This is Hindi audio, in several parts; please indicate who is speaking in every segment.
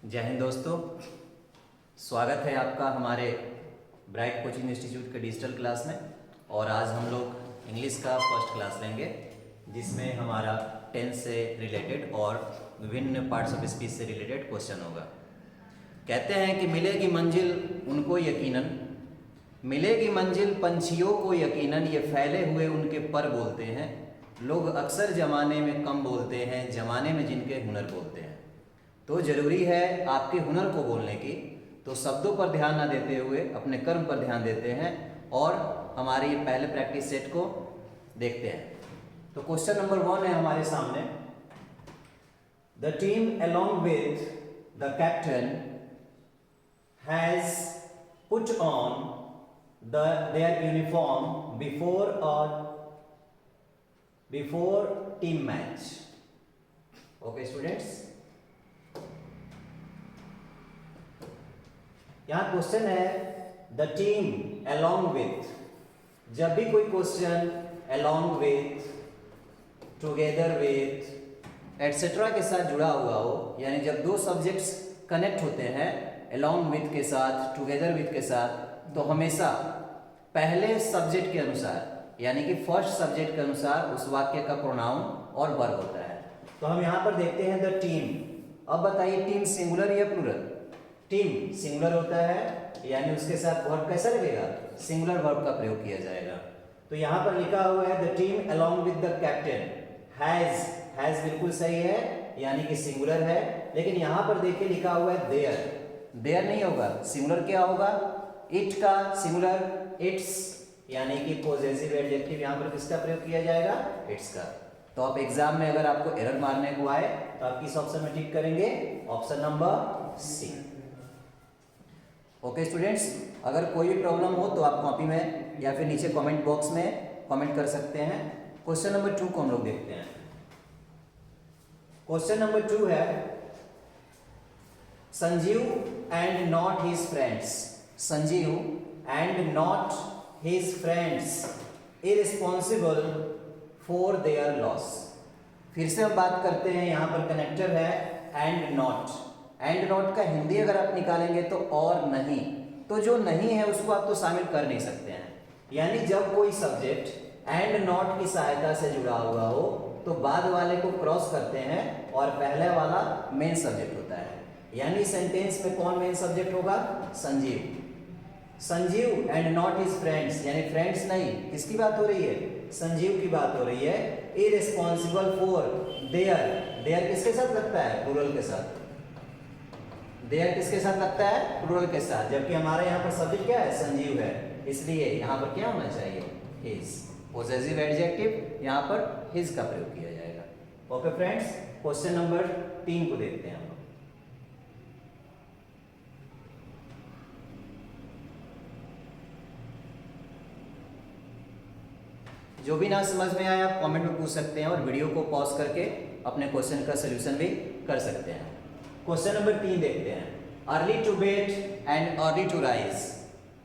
Speaker 1: जय हिंद दोस्तों, स्वागत है आपका हमारे ब्राइट कोचिंग इंस्टीट्यूट के डिजिटल क्लास में। और आज हम लोग इंग्लिश का फर्स्ट क्लास लेंगे, जिसमें हमारा टेंस से रिलेटेड और विभिन्न पार्ट्स ऑफ स्पीच से रिलेटेड क्वेश्चन होगा। कहते हैं कि मिलेगी मंजिल उनको यकीनन, मिलेगी मंजिल पंछियों को यकीनन, ये फैले हुए उनके पर बोलते हैं। लोग अक्सर ज़माने में कम बोलते हैं, ज़माने में जिनके हुनर बोलते हैं। तो ज़रूरी है आपके हुनर को बोलने की, तो शब्दों पर ध्यान ना देते हुए अपने कर्म पर ध्यान देते हैं और हमारे ये पहले प्रैक्टिस सेट को देखते हैं। तो क्वेश्चन नंबर 1 है हमारे सामने। The team along with the captain has put on their uniform before team match. Okay students, यहाँ क्वेश्चन है द टीम along with। जब भी कोई question along with, together with etcetera के साथ जुड़ा हुआ हो, यानी जब दो सब्जेक्ट्स कनेक्ट होते हैं along with के साथ, together with के साथ, तो हमेशा पहले सब्जेक्ट के अनुसार यानी कि फर्स्ट सब्जेक्ट के अनुसार उस वाक्य का प्रोनाउन और वर्ब होता है। तो हम यहाँ पर देखते हैं द टीम। अब बताइए टीम सिंगुलर या प्लूरल? टीम सिंगुलर होता है, यानी उसके साथ वर्ब कैसा लगेगा? सिंगुलर वर्ब का प्रयोग किया जाएगा। तो यहाँ पर लिखा हुआ है the team along with the captain has बिल्कुल सही है, यानी कि सिंगुलर है। लेकिन यहाँ पर देखिए लिखा हुआ है देयर नहीं होगा, सिंगुलर क्या होगा? इट का सिंगुलर इट्स, यानी कि पॉजेसिव एडजेक्टिव यहाँ पर किसका प्रयोग किया जाएगा? इट्स का। तो आप एग्जाम में अगर आपको एरर मारने को आए तो आप किस ऑप्शन में टिक करेंगे? Option number C. Okay students, अगर कोई भी प्रॉब्लम हो तो आप कॉपी में या फिर नीचे कमेंट बॉक्स में कमेंट कर सकते हैं। क्वेश्चन नंबर 2 को हम लोग देखते हैं। क्वेश्चन नंबर 2 है Sanjeev and not his friends, Sanjeev and not his friends irresponsible for their loss. फिर से हम बात करते हैं, यहाँ पर कनेक्टर है एंड नॉट। एंड नॉट का हिंदी अगर आप निकालेंगे तो और नहीं, तो जो नहीं है उसको आप तो शामिल कर नहीं सकते हैं। यानी जब कोई सब्जेक्ट एंड नॉट की सहायता से जुड़ा हुआ हो तो बाद वाले को क्रॉस करते हैं और पहले वाला मेन सब्जेक्ट होता है। यानी सेंटेंस में कौन मेन सब्जेक्ट होगा? Sanjeev. Sanjeev and not his friends, यानी फ्रेंड्स नहीं, किसकी बात हो रही है? संजीव की बात हो रही है। इररिस्पॉन्सिबल फॉर देयर किसके साथ लगता है? प्लूरल के साथ। देयर किसके साथ लगता है? प्लूरल के साथ। जबकि हमारे यहाँ पर सब्जेक्ट क्या है? संजीव है, इसलिए यहाँ पर क्या होना चाहिए? हिज। पॉसेसिव एडजेक्टिव यहाँ पर हिज का प्रयोग किया जाएगा। ओके फ्रेंड्स, क्वेश्चन नंबर 3 को देखते हैं हम लोग। जो भी ना समझ में आया आप कमेंट में पूछ सकते हैं और वीडियो को पॉज करके अपने क्वेश्चन का सलूशन भी कर सकते हैं। क्वेश्चन नंबर 3 देखते हैं। Early to bed and early to rise,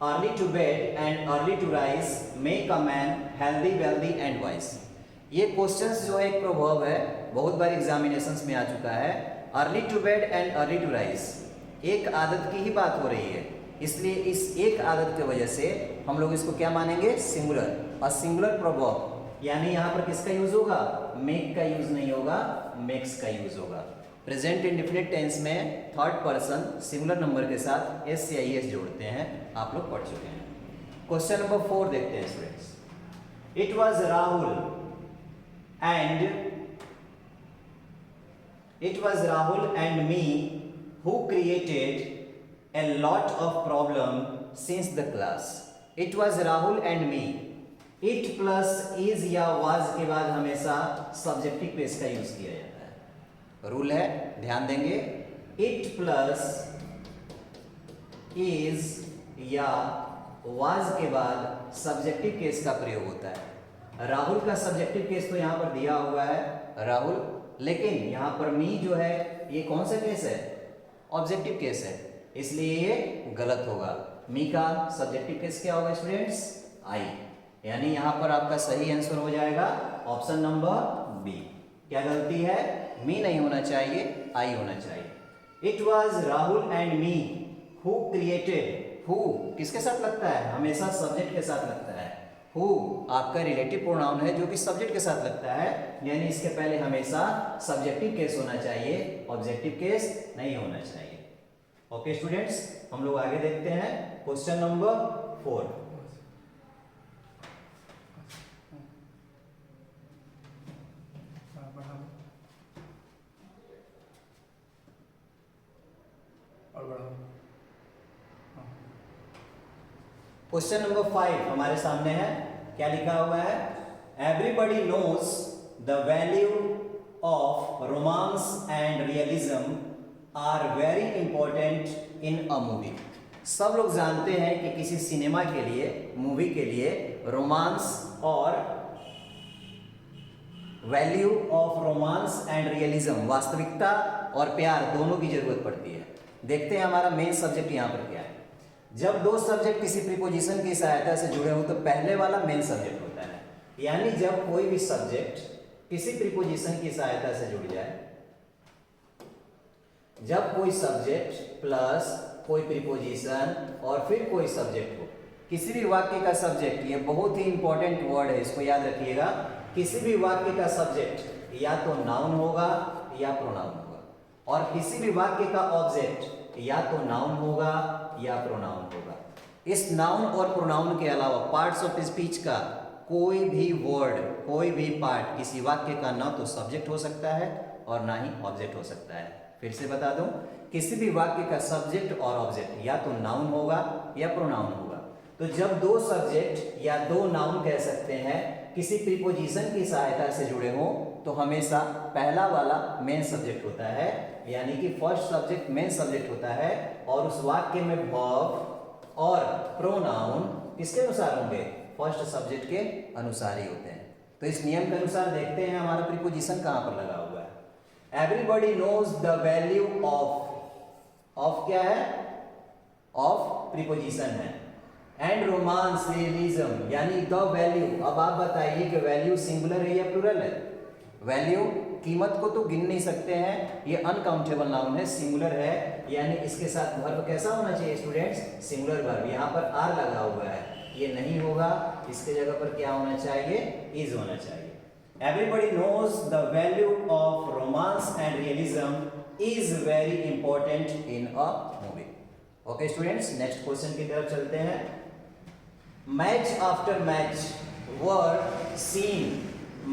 Speaker 1: early to bed and early to rise make a man healthy wealthy and wise. ये क्वेश्चंस जो है एक प्रोवर्ब है, बहुत बार एग्जामिनेशंस में आ चुका है। Early to bed and early to rise एक आदत की ही बात हो रही है, इसलिए इस एक आदत की वजह से हम लोग इसको क्या मानेंगे? सिंगुलर। और सिंगुलर प्रोवर्ब, यानी यहाँ पर किसका यूज होगा? मेक का यूज नहीं होगा, मेक्स का यूज होगा। प्रेजेंट इंडेफिनिट टेंस में थर्ड पर्सन सिंगुलर नंबर के साथ एस या ईएस जोड़ते हैं, आप लोग पढ़ चुके हैं। क्वेश्चन नंबर 4 देखते हैं students. It was Rahul and me who created a lot of problem since the class. It was Rahul and me. It plus is या was के बाद हमेशा सब्जेक्टिव पेस का यूज किया जाता है। रूल है, ध्यान देंगे। It plus is या was के बाद सब्जेक्टिव केस का प्रयोग होता है। राहुल का सब्जेक्टिव केस तो यहाँ पर दिया हुआ है राहुल, लेकिन यहाँ पर मी जो है ये कौन सा केस है? ऑब्जेक्टिव केस है, इसलिए ये गलत होगा। मी का सब्जेक्टिव केस क्या होगा स्टूडेंट्स? आई। यानी यहां पर आपका सही आंसर हो जाएगा ऑप्शन नंबर बी। क्या गलती है? मी नहीं होना चाहिए, आई होना चाहिए। It was Rahul and me who created. Who किसके साथ लगता है? हमेशा सब्जेक्ट के साथ लगता है। हु आपका रिलेटिव प्रोनाउन है जो कि सब्जेक्ट के साथ लगता है, यानी इसके पहले हमेशा सब्जेक्टिव केस होना चाहिए, ऑब्जेक्टिव केस नहीं होना चाहिए। ओके स्टूडेंट्स, हम लोग आगे देखते हैं क्वेश्चन नंबर 4। क्वेश्चन नंबर 5 हमारे सामने है। क्या लिखा हुआ है? Everybody knows the value of romance and realism are very important in a movie. सब लोग जानते हैं कि किसी सिनेमा के लिए, मूवी के लिए रोमांस और value of romance and realism, वास्तविकता और प्यार दोनों की जरूरत पड़ती है। देखते हैं हमारा मेन सब्जेक्ट यहाँ पर क्या है। जब दो सब्जेक्ट किसी प्रीपोजिशन की सहायता से जुड़े हो तो पहले वाला मेन सब्जेक्ट होता है। यानी जब कोई भी सब्जेक्ट किसी प्रीपोजिशन की सहायता से जुड़ जाए, जब कोई सब्जेक्ट प्लस कोई प्रीपोजिशन और फिर कोई सब्जेक्ट हो, किसी भी वाक्य का सब्जेक्ट, ये बहुत ही इंपॉर्टेंट वर्ड है, इसको याद रखिएगा। किसी भी वाक्य का सब्जेक्ट या तो नाउन होगा या प्रोनाउन होगा, और किसी भी वाक्य का ऑब्जेक्ट या तो नाउन होगा या प्रोनाउन होगा। इस नाउन और प्रोनाउन के अलावा पार्ट्स ऑफ स्पीच का कोई भी वर्ड, कोई भी पार्ट किसी वाक्य का ना तो सब्जेक्ट हो सकता है और ना ही ऑब्जेक्ट हो सकता है। फिर से बता दूं, किसी भी वाक्य का सब्जेक्ट और ऑब्जेक्ट या तो नाउन होगा या प्रोनाउन होगा। तो जब दो सब्जेक्ट या दो नाउन कह सकते हैं किसी प्रीपोजिशन की सहायता से जुड़े हों, तो हमेशा पहला वाला मेन सब्जेक्ट होता है, यानी कि फर्स्ट सब्जेक्ट मेन सब्जेक्ट होता है, और उस वाक्य में वर्ब और प्रोनाउन किसके अनुसार होंगे? फर्स्ट सब्जेक्ट के अनुसार ही होते हैं। तो इस नियम के अनुसार देखते हैं हमारा प्रीपोजिशन कहां पर लगा हुआ है। Everybody knows the value of क्या है? ऑफ प्रीपोजिशन है। एंड रोमांस रियलिज्म, यानी द वैल्यू। अब आप बताइए कि वैल्यू सिंगुलर है या प्लूरल है? वैल्यू, कीमत को तो गिन नहीं सकते हैं, ये अनकाउंटेबल नाउन है, सिंगुलर है, यानी इसके साथ वर्ब कैसा होना चाहिए स्टूडेंट्स? Singular verb. यहाँ पर आर लगा हुआ है, ये नहीं होगा, इसके जगह पर क्या होना चाहिए? इज होना चाहिए। Everybody knows the value of romance and realism is very important in a movie. Okay students, next question की तरफ चलते हैं। Match after match were seen.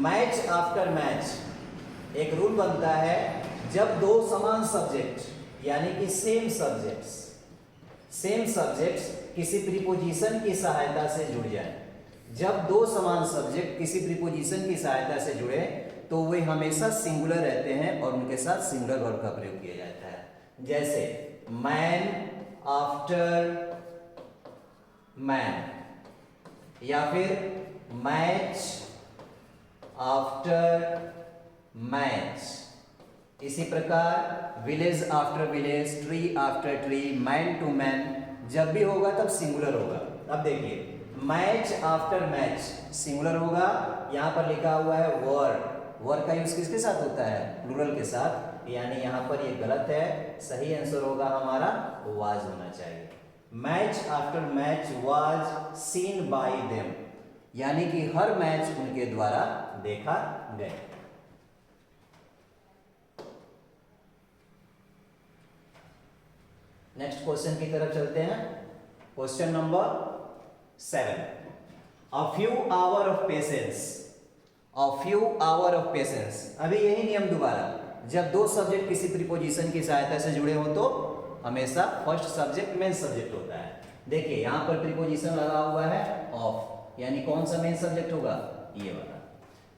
Speaker 1: Match after match एक रूल बनता है, जब दो समान सब्जेक्ट यानी कि सेम सब्जेक्ट्स किसी प्रीपोजिशन की सहायता से जुड़ जाए। जब दो समान सब्जेक्ट किसी प्रीपोजिशन की सहायता से जुड़े तो वे हमेशा सिंगुलर रहते हैं और उनके साथ सिंगुलर वर्ब का प्रयोग किया जाता है। जैसे मैन आफ्टर मैन, या फिर मैच आफ्टर मैच। इसी प्रकार village after village, tree after tree, man to man, जब भी होगा तब सिंगुलर होगा। अब देखिए, मैच आफ्टर मैच सिंगुलर होगा, यहां पर लिखा हुआ है वर। वर का यूज किसके साथ होता है? प्लूरल के साथ, यानी यहां पर ये गलत है। सही आंसर होगा हमारा वाज होना चाहिए। Match after match was scene bye them, यानी कि हर मैच उनके द्वारा देखा गया। नेक्स्ट क्वेश्चन की तरफ चलते हैं। Question number 7। A few hour of patience. A few hour of patience, अभी यही नियम दोबारा। जब दो सब्जेक्ट किसी प्रीपोजिशन की सहायता से जुड़े हो तो हमेशा फर्स्ट सब्जेक्ट मेन सब्जेक्ट होता है। देखिए यहां पर प्रीपोजिशन लगा हुआ है ऑफ, यानी कौन सा मेन सब्जेक्ट होगा? ये वाला।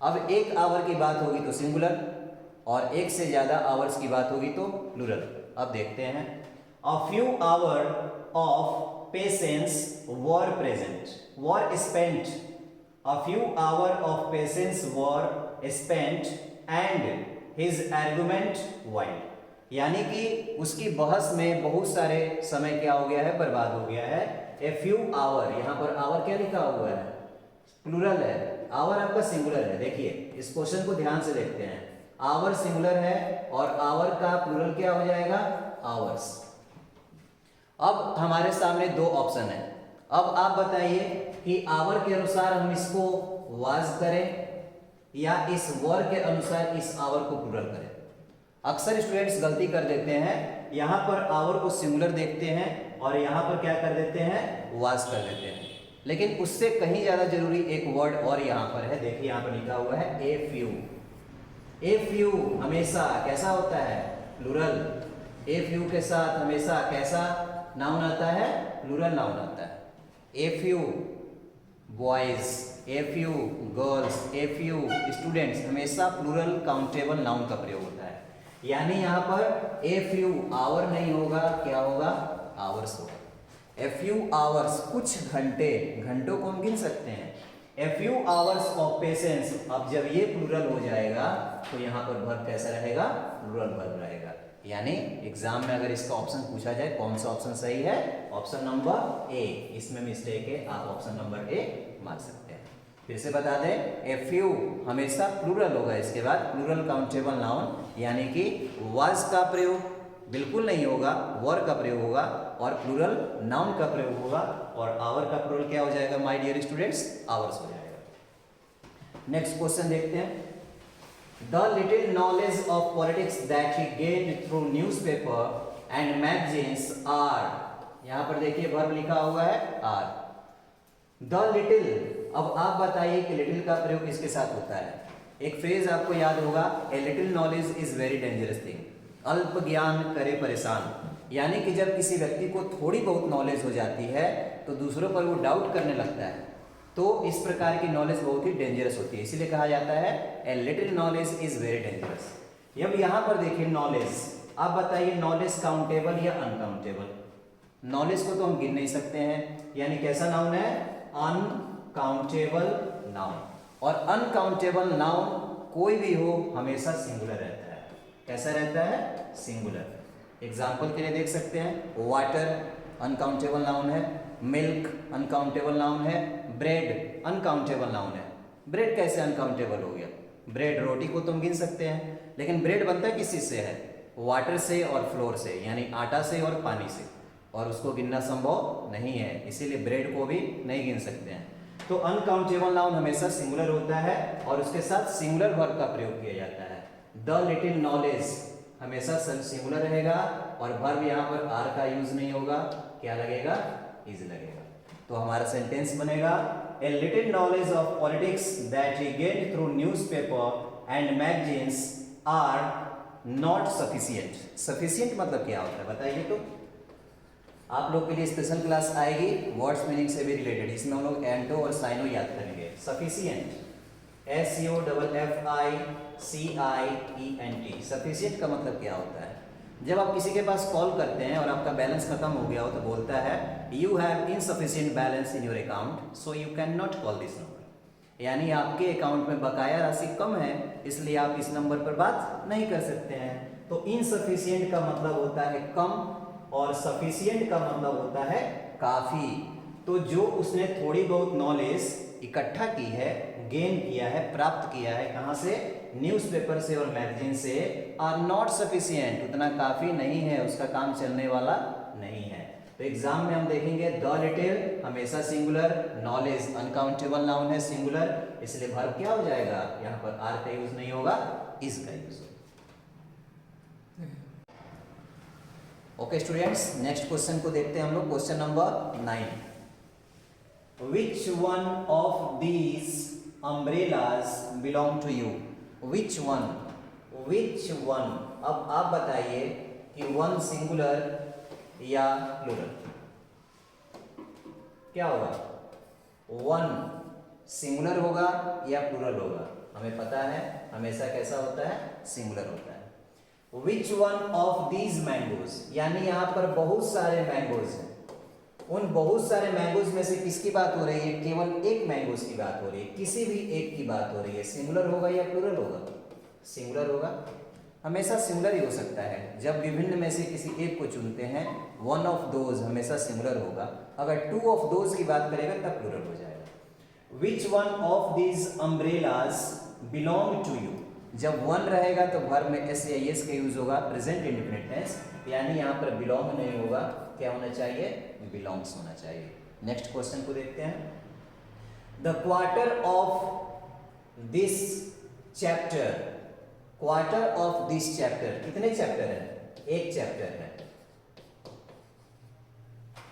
Speaker 1: अब एक आवर की बात होगी तो सिंगुलर, और एक से ज्यादा आवर्स की बात होगी तो प्लूरल। अब देखते हैं। A few hour of patience were present, were spent. A few hour of patience were spent and his argument wild, यानी कि उसकी बहस में बहुत सारे समय क्या हो गया है? बर्बाद हो गया है। ए फ्यू आवर, यहां पर आवर क्या लिखा हुआ है? प्लूरल है, आवर आपका सिंगुलर है। देखिए इस क्वेश्चन को ध्यान से देखते हैं। आवर सिंगुलर है और आवर का प्लूरल क्या हो जाएगा? आवर्स। अब हमारे सामने दो ऑप्शन है। अब आप बताइए कि आवर के अनुसार हम इसको वाज करें या इस वर के अनुसार इस आवर को प्लूरल करें। अक्सर स्टूडेंट्स गलती कर देते हैं, यहाँ पर आवर को सिंगुलर देखते हैं और यहाँ पर क्या कर देते हैं, वाज कर देते हैं। लेकिन उससे कहीं ज्यादा जरूरी एक वर्ड और यहाँ पर है, देखिए यहाँ पर लिखा हुआ है ए फ्यू। ए फ्यू हमेशा कैसा होता है, प्लूरल। ए फ्यू के साथ हमेशा कैसा नाउन आता है, प्लूरल नाउन आता है। A few boys, a few girls, a few students, हमेशा प्लूरल काउंटेबल नाउन का प्रयोग होता है। यानी यहाँ पर ए फ्यू आवर नहीं होगा, क्या होगा, आवर्स होगा। ए फ्यू आवर्स कुछ घंटे, घंटों को हम गिन सकते हैं। A few hours of patience, अब जब ये प्लूरल हो जाएगा तो यहाँ पर वर्ब कैसा रहेगा, प्लूरल वर्ब रहेगा। यानी एग्जाम में अगर इसका ऑप्शन पूछा जाए कौन सा ऑप्शन सही है, ऑप्शन नंबर ए। इसमें मिस्टेक है, आप ऑप्शन नंबर ए मार सकते हैं। फिर से बता दें, ए फ्यू हमेशा प्लूरल होगा, इसके बाद प्लूरल काउंटेबल नाउन, यानी कि वाज का प्रयोग बिल्कुल नहीं होगा, वर का प्रयोग होगा और प्लूरल नाउन का प्रयोग होगा और आवर का प्लूरल क्या हो जाएगा माय डियर स्टूडेंट्स, आवर्स हो जाएगा। नेक्स्ट क्वेश्चन देखते हैं। The little knowledge of politics that he gained through newspaper and magazines are, यहाँ पर देखिए वर्ब लिखा हुआ है are। The little, अब आप बताइए कि लिटिल का प्रयोग किसके साथ होता है। एक फ्रेज आपको याद होगा, a little knowledge is very dangerous thing, अल्प ज्ञान करे परेशान। यानी कि जब किसी व्यक्ति को थोड़ी बहुत नॉलेज हो जाती है तो दूसरों पर वो डाउट करने लगता है, तो इस प्रकार की नॉलेज बहुत ही डेंजरस होती है, इसीलिए कहा जाता है ए little knowledge is very dangerous. अब यहाँ पर देखिए नॉलेज, आप बताइए नॉलेज काउंटेबल या अनकाउंटेबल। नॉलेज को तो हम गिन नहीं सकते हैं, यानी कैसा नाउन है, अनकाउंटेबल नाउन। और अनकाउंटेबल नाउन कोई भी हो हमेशा सिंगुलर रहता है। कैसा रहता है, सिंगुलर। एग्जाम्पल के लिए देख सकते हैं, वाटर अनकाउंटेबल नाउन है, मिल्क अनकाउंटेबल नाउन है, ब्रेड अनकाउंटेबल नाउन है। ब्रेड कैसे अनकाउंटेबल हो गया, ब्रेड रोटी को तुम गिन सकते हैं, लेकिन ब्रेड बनता किस चीज से है, वाटर से और फ्लोर से, यानी आटा से और पानी से, और उसको गिनना संभव नहीं है, इसीलिए ब्रेड को भी नहीं गिन सकते हैं। तो अनकाउंटेबल नाउन हमेशा सिंगुलर होता है और उसके साथ सिंगुलर वर्ब का प्रयोग किया जाता है। द लिटिल नॉलेज हमेशा सिंगुलर रहेगा और वर्ब यहाँ पर आर का यूज नहीं होगा, क्या लगेगा, इज लगेगा। तो हमारा सेंटेंस बनेगा, a little knowledge of politics that he get through newspaper and magazines are not sufficient. Sufficient मतलब क्या होता है बताइए। तो आप लोग के लिए स्पेशल क्लास आएगी वर्ड्स मीनिंग से भी रिलेटेड, इसमें हम लोग एंटो और साइनो याद करेंगे। सफिशिएंट, SUFFICIENT, सफिशिएंट का मतलब क्या होता है। जब आप किसी के पास कॉल करते हैं और आपका बैलेंस खत्म हो गया हो तो बोलता है you have insufficient balance in your account so you can not call this number. यानी आपके अकाउंट में बकाया राशि कम है इसलिए आप इस नंबर पर बात नहीं कर सकते हैं। तो इनसफिशिएंट का मतलब होता है कम और सफिशिएंट का मतलब होता है काफी। तो जो उसने थोड़ी बहुत नॉलेज इकट्ठा की है, गेन किया है, प्राप्त किया है, कहाँ से, न्यूज़पेपर से और मैगजीन से, आर नॉट सफिशिएंट, उतना काफी नहीं है, उसका काम चलने वाला नहीं है। तो एग्जाम में हम देखेंगे द लिटिल हमेशा सिंगुलर, नॉलेज अनकाउंटेबल नाउन है सिंगुलर, इसलिए वर्ब क्या हो जाएगा, यहाँ पर आर का यूज नहीं होगा, इज का यूज होगा। ओके स्टूडेंट्स, नेक्स्ट क्वेश्चन को देखते हैं हम लोग, question number 9। Which one of these umbrellas belong to you? Which one? Which one? अब आप बताइए कि वन सिंगुलर या प्लूरल, क्या होगा, वन सिंगुलर होगा या प्लूरल होगा, हमें पता है हमेशा कैसा होता है, सिंगुलर होता है। Which one of these mangoes, यानी यहाँ पर बहुत सारे मैंगोज हैं, उन बहुत सारे मैंगोज में से किसकी बात हो रही है, केवल एक मैंगोज की बात हो रही है, किसी भी एक की बात हो रही है, सिंगुलर होगा या प्लूरल होगा, सिंगुलर होगा, हमेशा सिंगुलर ही हो सकता है। जब विभिन्न में से किसी एक को चुनते हैं वन ऑफ दोज हमेशा सिंगुलर होगा, अगर टू ऑफ दोज की बात करेगा तब प्लूरल हो जाएगा। Which one of these umbrellas belong to you, जब वन रहेगा तो वर्ब में एस या एस का यूज होगा, प्रेजेंट इंडेफिनिट टेंस, यानी यहाँ पर बिलोंग नहीं होगा, क्या होना चाहिए, बिलोंग्स होना चाहिए। नेक्स्ट क्वेश्चन को देखते हैं। The quarter of this chapter, quarter of this chapter, कितने चैप्टर है, एक चैप्टर है,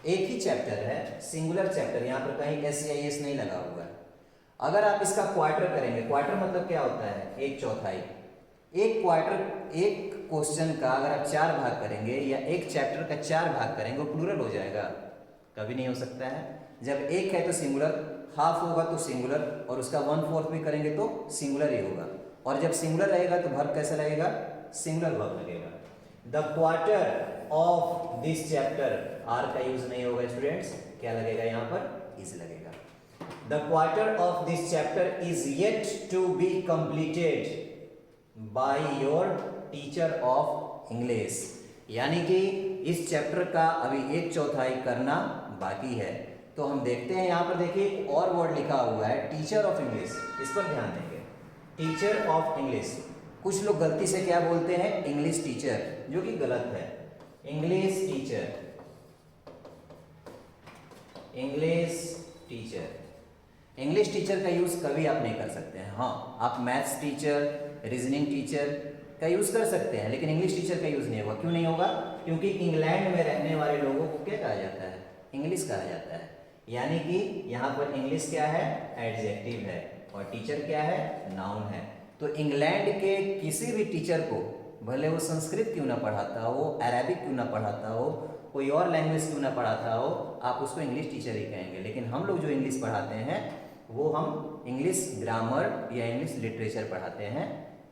Speaker 1: एक ही चैप्टर है, सिंगुलर चैप्टर, यहाँ पर कहीं एस या एस नहीं लगा हुआ है। अगर आप इसका क्वार्टर करेंगे, क्वार्टर मतलब क्या होता है, एक चौथाई, एक क्वार्टर, एक क्वेश्चन का अगर आप 4 भाग करेंगे या एक चैप्टर का 4 भाग करेंगे, वो प्लूरल हो जाएगा, कभी नहीं हो सकता है। जब एक है तो सिंगुलर, हाफ होगा तो सिंगुलर, और उसका 1/4 भी करेंगे तो सिंगुलर ही होगा, और जब सिंगुलर रहेगा तो वर्ब कैसा लगेगा, सिंगुलर वर्ब लगेगा। The quarter of this chapter, are का यूज नहीं होगा स्टूडेंट्स, क्या लगेगा यहाँ पर, इज लगेगा। The quarter of this chapter is yet to be completed by your teacher of English, यानी कि इस चैप्टर का अभी 1/4 करना बाकी है। तो हम देखते हैं यहाँ पर, देखिए एक और वर्ड लिखा हुआ है, टीचर ऑफ इंग्लिश, इस पर ध्यान देंगे, टीचर ऑफ इंग्लिश। कुछ लोग गलती से क्या बोलते हैं, इंग्लिश टीचर, जो कि गलत है, English teacher, English teacher. English teacher का यूज कभी आप नहीं कर सकते हैं। हाँ, आप मैथ्स टीचर, रीजनिंग टीचर का यूज कर सकते हैं, लेकिन इंग्लिश टीचर का यूज नहीं होगा। क्यों नहीं होगा, क्योंकि इंग्लैंड में रहने वाले लोगों को क्या कहा जाता है, इंग्लिश कहा जाता है, यानी कि यहाँ पर इंग्लिश क्या है, एडजेक्टिव है, और टीचर क्या है, नाउन है। तो इंग्लैंड के किसी भी टीचर को, भले वो संस्कृत क्यों ना पढ़ाता हो, अरेबिक क्यों ना पढ़ाता हो, कोई और लैंग्वेज क्यों ना पढ़ाता हो, आप उसको इंग्लिश टीचर ही कहेंगे। लेकिन हम लोग जो इंग्लिश पढ़ाते हैं वो हम इंग्लिश ग्रामर या इंग्लिश लिटरेचर पढ़ाते हैं,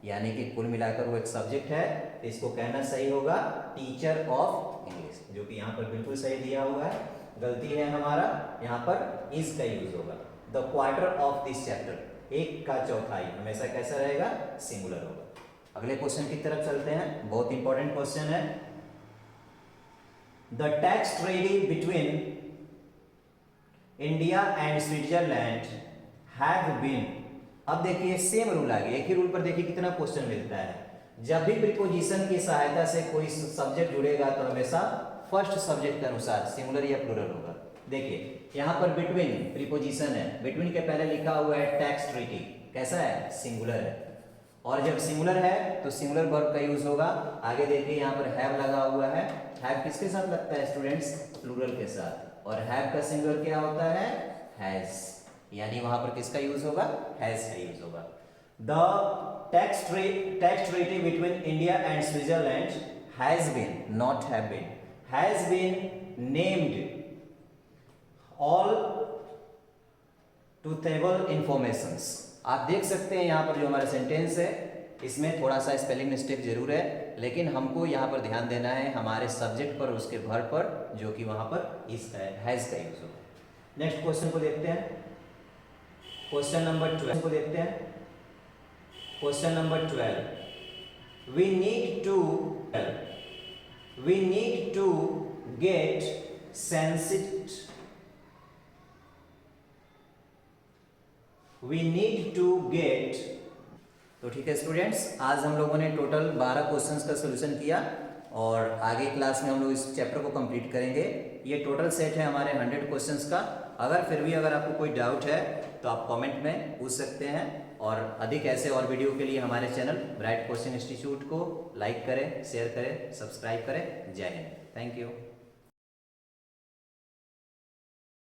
Speaker 1: यानी कि कुल मिलाकर वो एक सब्जेक्ट है, तो इसको कहना सही होगा टीचर ऑफ इंग्लिश, जो कि यहाँ पर बिल्कुल सही दिया हुआ है। गलती है हमारा, यहाँ पर इज का यूज होगा। The quarter of this chapter, 1/4 हमेशा कैसा रहेगा, सिंगुलर होगा। अगले क्वेश्चन की तरफ चलते हैं, बहुत इंपॉर्टेंट क्वेश्चन है। The tax treaty between India and Switzerland have been, अब देखिए सेम रूल आ गया, एक ही रूल पर देखिए कितना क्वेश्चन मिलता है। जब भी प्रीपोजिशन की सहायता से कोई सब्जेक्ट जुड़ेगा तो हमेशा फर्स्ट सब्जेक्ट के अनुसार सिंगुलर या प्लूरल होगा। देखिए यहाँ पर बिटवीन प्रीपोजिशन है, बिटवीन के पहले लिखा हुआ है टैक्स ट्रीटी, कैसा है, सिंगुलर है, और जब सिंगुलर है तो सिंगुलर वर्ब का यूज होगा। आगे देखिए यहाँ पर हैव लगा हुआ है, हैव किसके साथ लगता है स्टूडेंट्स, प्लूरल के साथ, और हैव का सिंगुलर क्या होता है, हैज, यानी वहां पर किसका यूज होगा, हैज का यूज होगा। The tax treaty between India and Switzerland has been, not have been, has been named all toothable informations. आप देख सकते हैं यहाँ पर जो हमारा सेंटेंस है इसमें थोड़ा सा स्पेलिंग मिस्टेक जरूर है, लेकिन हमको यहाँ पर ध्यान देना है हमारे सब्जेक्ट पर, उसके वर्ब पर, जो कि वहां पर इस हैज का यूज होगा। नेक्स्ट क्वेश्चन को देखते हैं, क्वेश्चन नंबर 12 को देखते हैं। Question number 12, we need to get sensit, we need to get. तो ठीक है स्टूडेंट्स, आज हम लोगों ने टोटल 12 क्वेश्चंस का सोल्यूशन किया, और आगे क्लास में हम लोग इस चैप्टर को कंप्लीट करेंगे। ये टोटल सेट है हमारे 100 क्वेश्चंस का। अगर फिर भी अगर आपको कोई डाउट है तो आप कमेंट में पूछ सकते हैं, और अधिक ऐसे और वीडियो के लिए हमारे चैनल ब्राइट कोचिंग इंस्टीट्यूट को लाइक करें, शेयर करें, सब्सक्राइब करें। जय हिंद, थैंक यू।